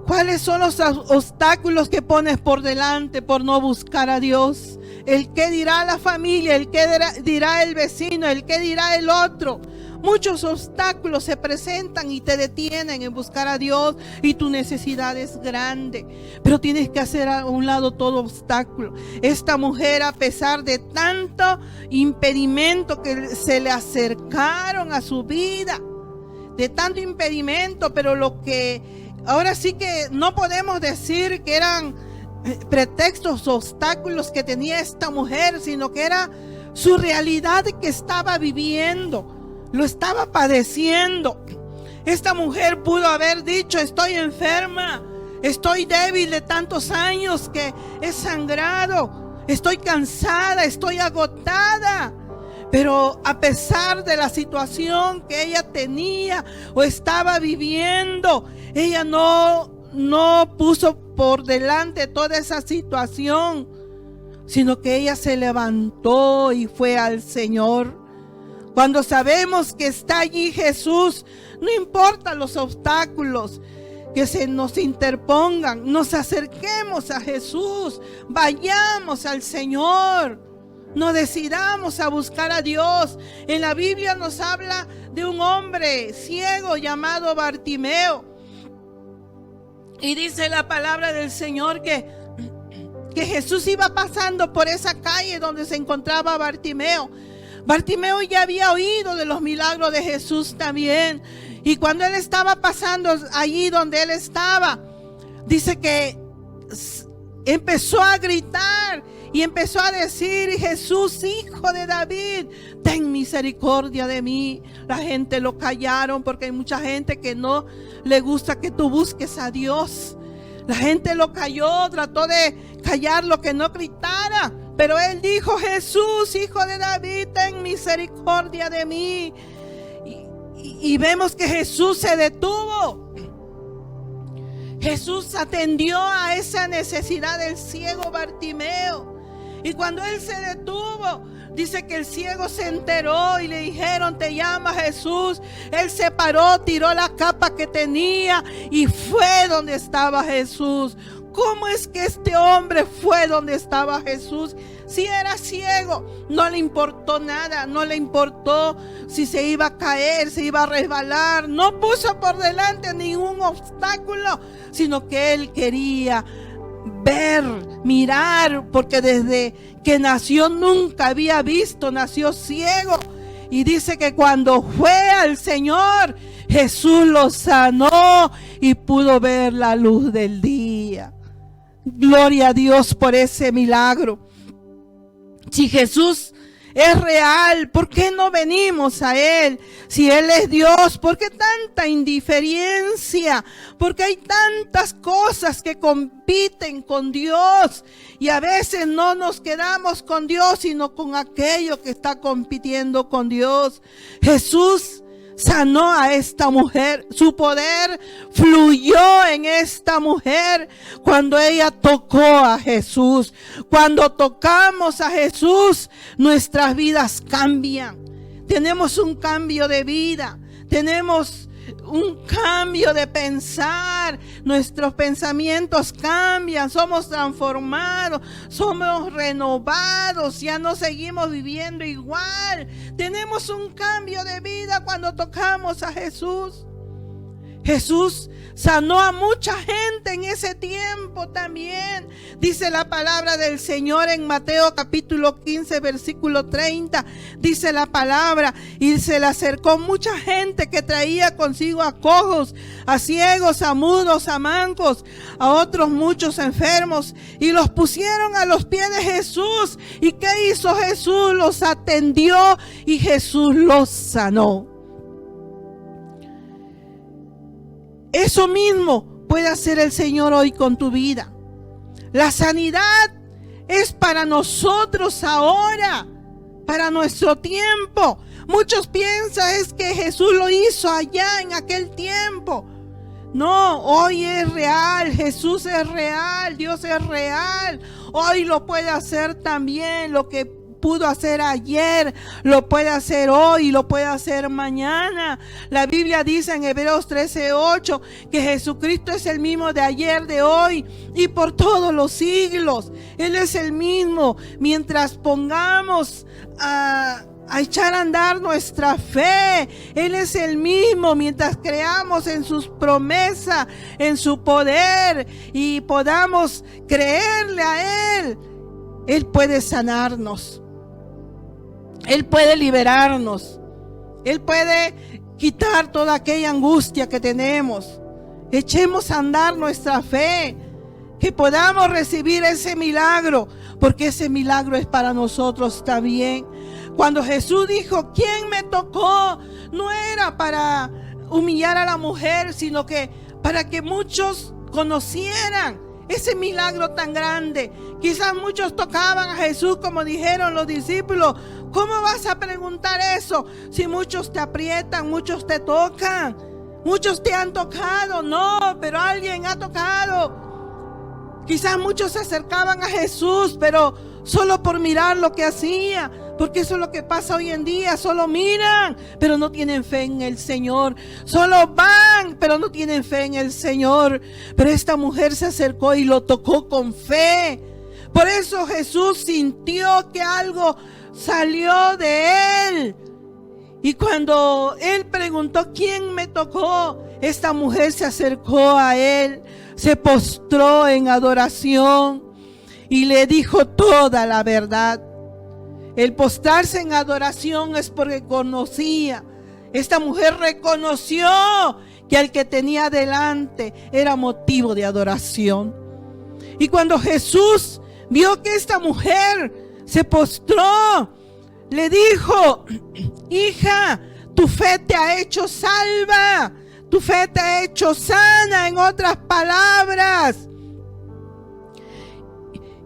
¿Cuáles son los obstáculos que pones por delante por no buscar a Dios? El qué dirá la familia, el qué dirá el vecino, el qué dirá el otro. Muchos obstáculos se presentan y te detienen en buscar a Dios, y tu necesidad es grande, pero tienes que hacer a un lado todo obstáculo. Esta mujer, a pesar de tanto impedimento que se le acercaron a su vida, de tanto impedimento, pero lo que ahora sí que no podemos decir que eran pretextos, obstáculos que tenía esta mujer, sino que era su realidad que estaba viviendo. Lo estaba padeciendo. Esta mujer pudo haber dicho: estoy enferma, estoy débil de tantos años que he sangrado, estoy cansada, estoy agotada. Pero a pesar de la situación que ella tenía o estaba viviendo, ella no puso por delante toda esa situación, sino que ella se levantó y fue al Señor. Cuando sabemos que está allí Jesús, no importa los obstáculos que se nos interpongan, nos acerquemos a Jesús, vayamos al Señor, no decidamos a buscar a Dios. En la Biblia nos habla de un hombre ciego llamado Bartimeo, y dice la palabra del Señor que Jesús iba pasando por esa calle donde se encontraba Bartimeo. Bartimeo ya había oído de los milagros de Jesús también. Y cuando él estaba pasando allí donde él estaba, dice que empezó a gritar y empezó a decir: Jesús, hijo de David, ten misericordia de mí. La gente lo callaron, porque hay mucha gente que no le gusta que tú busques a Dios. La gente lo calló, trató de callar lo que no gritara. Pero él dijo: Jesús, hijo de David, ten misericordia de mí. Y vemos que Jesús se detuvo. Jesús atendió a esa necesidad del ciego Bartimeo. Y cuando él se detuvo, dice que el ciego se enteró y le dijeron: te llama Jesús. Él se paró, tiró la capa que tenía y fue donde estaba Jesús. ¿Cómo es que este hombre fue donde estaba Jesús? Si era ciego, no le importó nada, no le importó si se iba a caer, se iba a resbalar. No puso por delante ningún obstáculo, sino que él quería ver, mirar, porque desde que nació nunca había visto, nació ciego. Y dice que cuando fue al Señor, Jesús lo sanó y pudo ver la luz del día. Gloria a Dios por ese milagro. Si Jesús es real, ¿por qué no venimos a Él? Si Él es Dios, ¿por qué tanta indiferencia? Porque hay tantas cosas que compiten con Dios y a veces no nos quedamos con Dios, sino con aquello que está compitiendo con Dios. Jesús sanó a esta mujer. Su poder fluyó en esta mujer cuando ella tocó a Jesús. Cuando tocamos a Jesús, nuestras vidas cambian. Tenemos un cambio de vida. Tenemos un cambio de pensar. Nuestros pensamientos cambian. Somos transformados. Somos renovados. Ya no seguimos viviendo igual. Tenemos un cambio de vida cuando tocamos a Jesús. Jesús sanó a mucha gente en ese tiempo también. Dice la palabra del Señor en Mateo capítulo 15 versículo 30. Dice la palabra: y se le acercó mucha gente que traía consigo a cojos, a ciegos, a mudos, a mancos, a otros muchos enfermos, y los pusieron a los pies de Jesús. ¿Y qué hizo Jesús? Los atendió y Jesús los sanó. Eso mismo puede hacer el Señor hoy con tu vida. La sanidad es para nosotros ahora, para nuestro tiempo. Muchos piensan es que Jesús lo hizo allá en aquel tiempo. No, hoy es real, Jesús es real, Dios es real. Hoy lo puede hacer también. Lo que pudo hacer ayer, lo puede hacer hoy, lo puede hacer mañana. La Biblia dice en Hebreos 13:8 que Jesucristo es el mismo de ayer, de hoy y por todos los siglos. Él es el mismo. Mientras pongamos a echar a andar nuestra fe, Él es el mismo. Mientras creamos en sus promesas, en su poder y podamos creerle a Él, Él puede sanarnos. Él puede liberarnos. Él puede quitar toda aquella angustia que tenemos. Echemos a andar nuestra fe, que podamos recibir ese milagro, porque ese milagro es para nosotros también. Cuando Jesús dijo: ¿quién me tocó?, no era para humillar a la mujer, sino que para que muchos conocieran ese milagro tan grande. Quizás muchos tocaban a Jesús, como dijeron los discípulos: ¿cómo vas a preguntar eso si muchos te aprietan, muchos te tocan, muchos te han tocado? No, pero alguien ha tocado. Quizás muchos se acercaban a Jesús, pero solo por mirar lo que hacía, porque eso es lo que pasa hoy en día. Solo miran, pero no tienen fe en el Señor. Solo van, pero no tienen fe en el Señor. Pero esta mujer se acercó y lo tocó con fe. Por eso Jesús sintió que algo salió de él. Y cuando él preguntó: ¿quién me tocó?, esta mujer se acercó a él, se postró en adoración y le dijo toda la verdad. El postrarse en adoración es porque conocía. Esta mujer reconoció que al que tenía delante era motivo de adoración. Y cuando Jesús vio que esta mujer se postró, le dijo: hija, tu fe te ha hecho salva, tu fe te ha hecho sana. En otras palabras,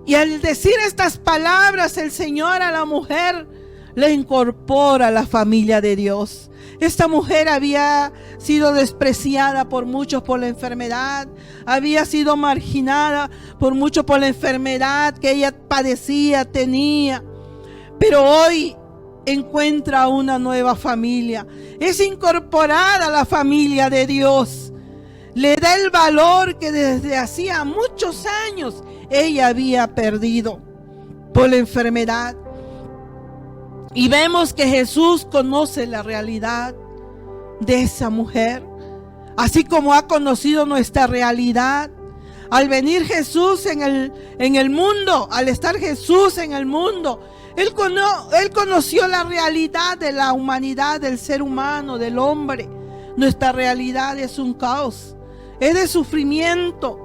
y al decir estas palabras, el Señor a la mujer le incorpora a la familia de Dios. Esta mujer había sido despreciada por muchos por la enfermedad, había sido marginada por muchos por la enfermedad que ella padecía, tenía. Pero hoy encuentra una nueva familia, es incorporada a la familia de Dios. Le da el valor que desde hacía muchos años ella había perdido por la enfermedad. Y vemos que Jesús conoce la realidad de esa mujer, así como ha conocido nuestra realidad. Al venir Jesús en el mundo, al estar Jesús en el mundo, Él conoció la realidad de la humanidad, del ser humano, del hombre. Nuestra realidad es un caos, es de sufrimiento,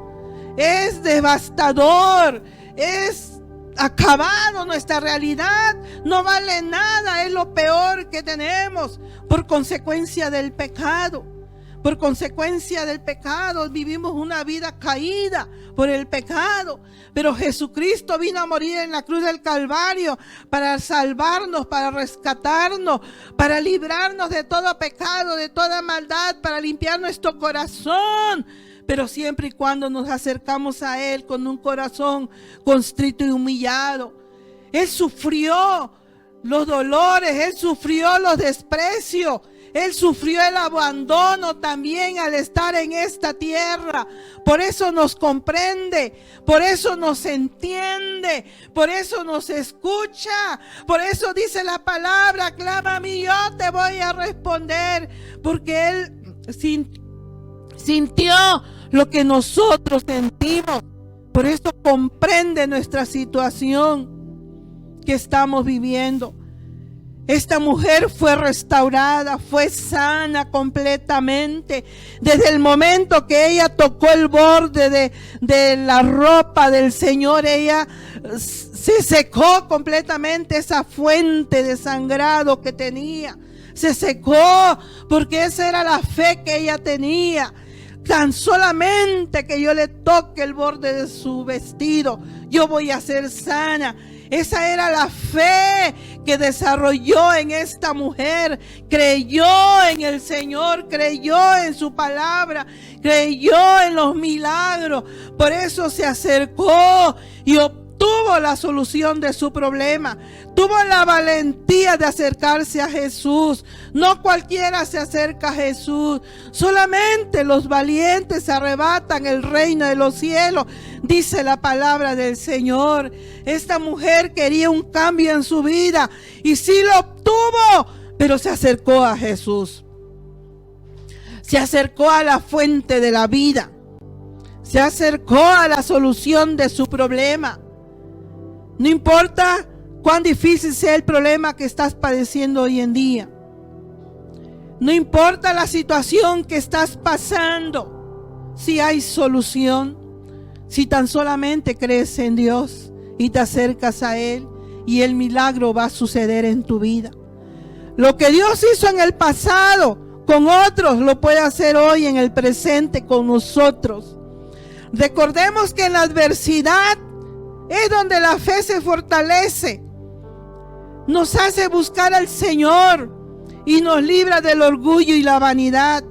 es devastador, es acabado. Nuestra realidad no vale nada, es lo peor que tenemos por consecuencia del pecado. Por consecuencia del pecado vivimos una vida caída por el pecado. Pero Jesucristo vino a morir en la cruz del Calvario para salvarnos, para rescatarnos, para librarnos de todo pecado, de toda maldad, para limpiar nuestro corazón. Pero siempre y cuando nos acercamos a Él con un corazón constrito y humillado. Él sufrió los dolores, Él sufrió los desprecios. Él sufrió el abandono también al estar en esta tierra. Por eso nos comprende, por eso nos entiende, por eso nos escucha. Por eso dice la palabra: clama a mí, yo te voy a responder. Porque Él sintió lo que nosotros sentimos. Por eso comprende nuestra situación que estamos viviendo. Esta mujer fue restaurada, fue sana completamente. Desde el momento que ella tocó el borde de la ropa del Señor, ella se secó completamente esa fuente de sangrado que tenía. Se secó porque esa era la fe que ella tenía. Tan solamente que yo le toque el borde de su vestido, yo voy a ser sana. Esa era la fe que desarrolló en esta mujer. Creyó en el Señor, creyó en su palabra, creyó en los milagros. Por eso se acercó y obtuvo la solución de su problema. Tuvo la valentía de acercarse a Jesús. No cualquiera se acerca a Jesús. Solamente los valientes arrebatan el reino de los cielos, dice la palabra del Señor. Esta mujer quería un cambio en su vida y sí lo obtuvo, pero se acercó a Jesús. Se acercó a la fuente de la vida. Se acercó a la solución de su problema. No importa cuán difícil sea el problema que estás padeciendo hoy en día. No importa la situación que estás pasando. Si hay solución, si tan solamente crees en Dios y te acercas a Él, y el milagro va a suceder en tu vida. Lo que Dios hizo en el pasado con otros, lo puede hacer hoy en el presente con nosotros. Recordemos que en la adversidad es donde la fe se fortalece. Nos hace buscar al Señor y nos libra del orgullo y la vanidad.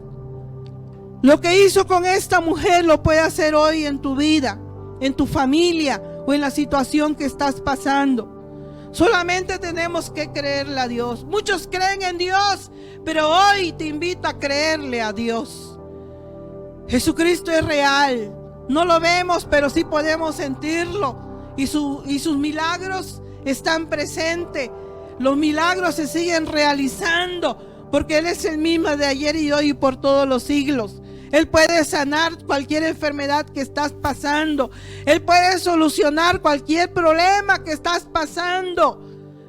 Lo que hizo con esta mujer lo puede hacer hoy en tu vida, en tu familia o en la situación que estás pasando. Solamente tenemos que creerle a Dios. Muchos creen en Dios, pero hoy te invito a creerle a Dios. Jesucristo es real. No lo vemos, pero sí podemos sentirlo. Y sus milagros están presentes. Los milagros se siguen realizando porque Él es el mismo de ayer y hoy y por todos los siglos. Él puede sanar cualquier enfermedad que estás pasando. Él puede solucionar cualquier problema que estás pasando.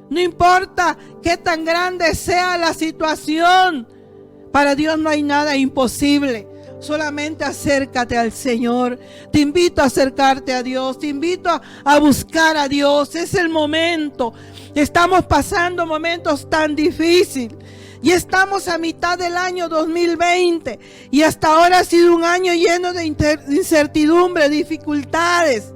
No importa qué tan grande sea la situación. Para Dios no hay nada imposible. Solamente acércate al Señor. Te invito a acercarte a Dios. Te invito a buscar a Dios. Es el momento. Estamos pasando momentos tan difíciles. Y estamos a mitad del año 2020. Y hasta ahora ha sido un año lleno de incertidumbre, dificultades.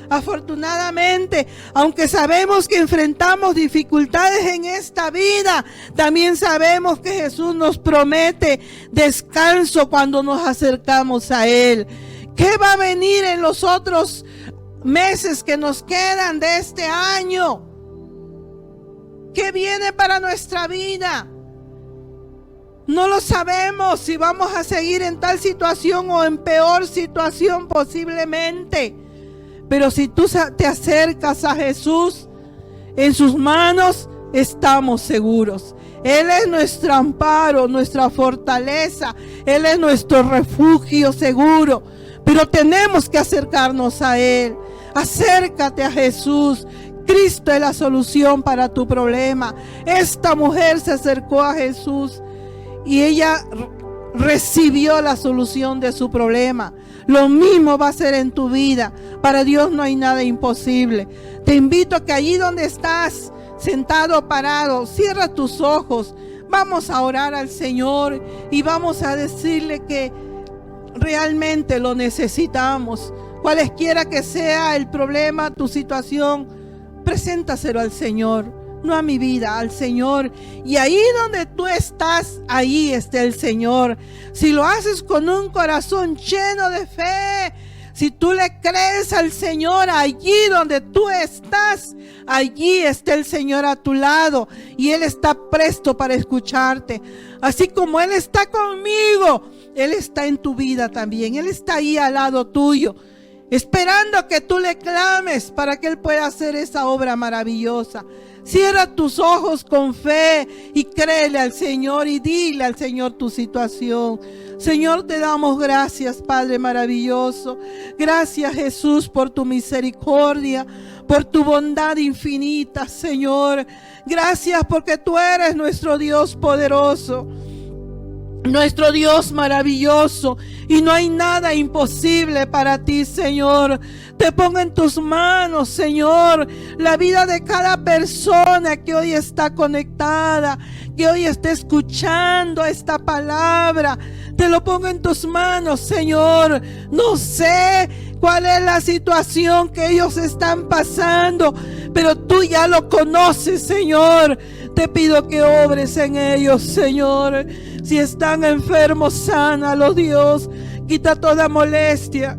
Afortunadamente, aunque sabemos que enfrentamos dificultades en esta vida, también sabemos que Jesús nos promete descanso cuando nos acercamos a Él. ¿Qué va a venir en los otros meses que nos quedan de este año? ¿Qué viene para nuestra vida? No lo sabemos, si vamos a seguir en tal situación o en peor situación posiblemente. Pero si tú te acercas a Jesús, en sus manos estamos seguros. Él es nuestro amparo, nuestra fortaleza. Él es nuestro refugio seguro. Pero tenemos que acercarnos a Él. Acércate a Jesús. Cristo es la solución para tu problema. Esta mujer se acercó a Jesús y ella recibió la solución de su problema. Lo mismo va a ser en tu vida. Para Dios no hay nada imposible. Te invito a que allí donde estás, sentado o parado, cierra tus ojos. Vamos a orar al Señor y vamos a decirle que realmente lo necesitamos. Cualesquiera que sea el problema, tu situación, preséntaselo al Señor. No a mi vida, al Señor. Y ahí donde tú estás, ahí está el Señor. Si lo haces con un corazón lleno de fe, si tú le crees al Señor, allí donde tú estás, allí está el Señor a tu lado. Y Él está presto para escucharte. Así como Él está conmigo, Él está en tu vida también. Él está ahí al lado tuyo, esperando que tú le clames para que Él pueda hacer esa obra maravillosa. Cierra tus ojos con fe y créele al Señor y dile al Señor tu situación. Señor, te damos gracias, Padre maravilloso. Gracias, Jesús, por tu misericordia, por tu bondad infinita, Señor. Gracias porque tú eres nuestro Dios poderoso, nuestro Dios maravilloso, y no hay nada imposible para ti, Señor. Te pongo en tus manos, Señor, la vida de cada persona que hoy está conectada, que hoy está escuchando esta palabra. Te lo pongo en tus manos, Señor. No sé cuál es la situación que ellos están pasando, pero tú ya lo conoces, Señor. Te pido que obres en ellos, Señor. Si están enfermos, sánalos, Dios. Quita toda molestia,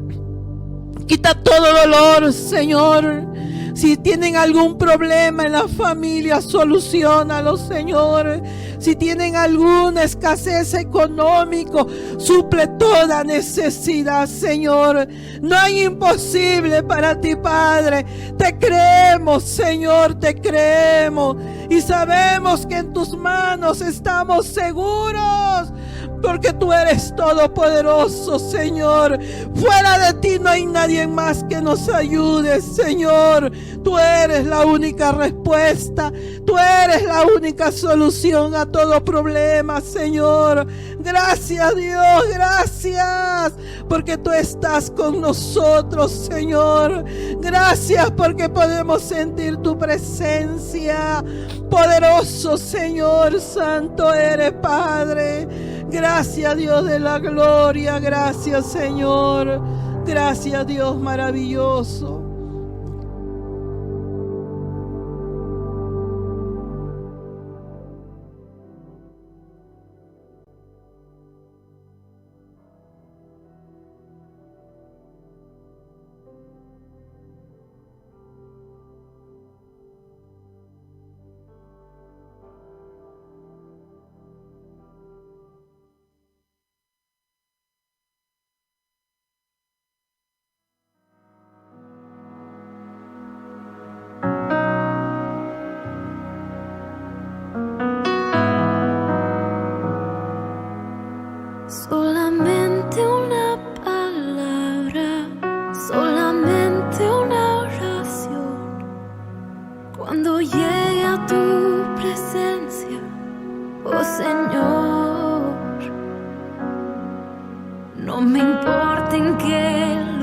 quita todo dolor, Señor. Si tienen algún problema en la familia, soluciónalo, Señor. Si tienen alguna escasez económica, suple toda necesidad, Señor. No hay imposible para ti, Padre. Te creemos, Señor, te creemos. Y sabemos que en tus manos estamos seguros, porque tú eres todopoderoso, Señor. Fuera de ti no hay nadie más que nos ayude, Señor. Tú eres la única respuesta. Tú eres la única solución a todo problema, Señor. Gracias, Dios, gracias, porque tú estás con nosotros, Señor. Gracias porque podemos sentir tu presencia. Poderoso, Señor, santo eres, Padre. Gracias, Dios de la gloria. Gracias, Señor. Gracias, Dios maravilloso. Solamente una palabra, solamente una oración. Cuando llegue a tu presencia, oh Señor, no me importa en qué